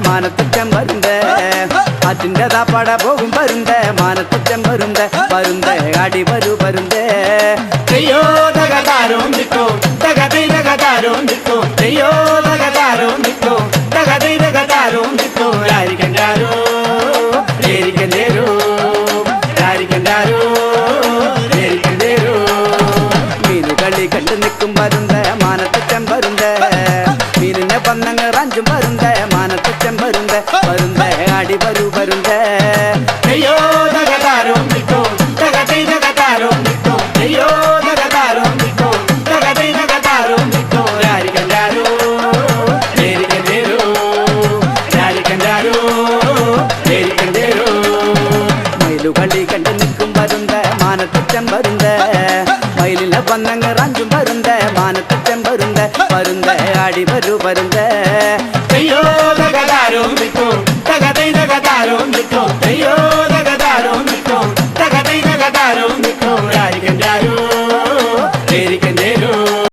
മാനത്തുറ്റം വരുന്ന അതിൻ്റെ താപ്പാട പോകും വരുന്ന മാനത്തുറ്റം വരുന്ന വരുന്ന അടി വരൂ വരുന്ന തെയ്യോ തകതാരോ നിക്കോ തകതൈ തകതാരോ നിക്കോ തെയ്യോ തകതാരോ നിക്കോ തകതൈ തകതാരോ നിക്കോ രാരിക്കണ്ടാരോ രാരിക്കണ്ടാരോ മീനുകളി കണ്ടു നിൽക്കും വരുന്ന മാനത്തുറ്റം വരുന്ന മീനിനെ പന്നങ്ങ് റാഞ്ചും വരുന്ന മാനത്തുറ്റം വരുന്ന വരുന്ന അടി വരൂ വരുന്ന തെയ്യോ തകതാരോ നിക്കോ തകതൈ തകതാരോ നിക്കോ തെയ്യോ തകതാരോ നിക്കോ തകതൈ തകതാരോ നിക്കോ രാരിക്കണ്ടാരോ രാരിക്കണ്ടാരോ മയിലുകളി കണ്ടു നിൽക്കും വരുന്ന മാനത്തുറ്റം വരുന്ന മയിലിനെ പന്നങ്ങ് റാഞ്ചും വരുന്ന മാനത്തുറ്റം വരുന്ന വരുന്ന അടി വരൂ വരുന്ന തെയ്യോ തകതാരോ നിക്കോ തകതൈ തകതാരോ നിക്കോ തെയ്യോ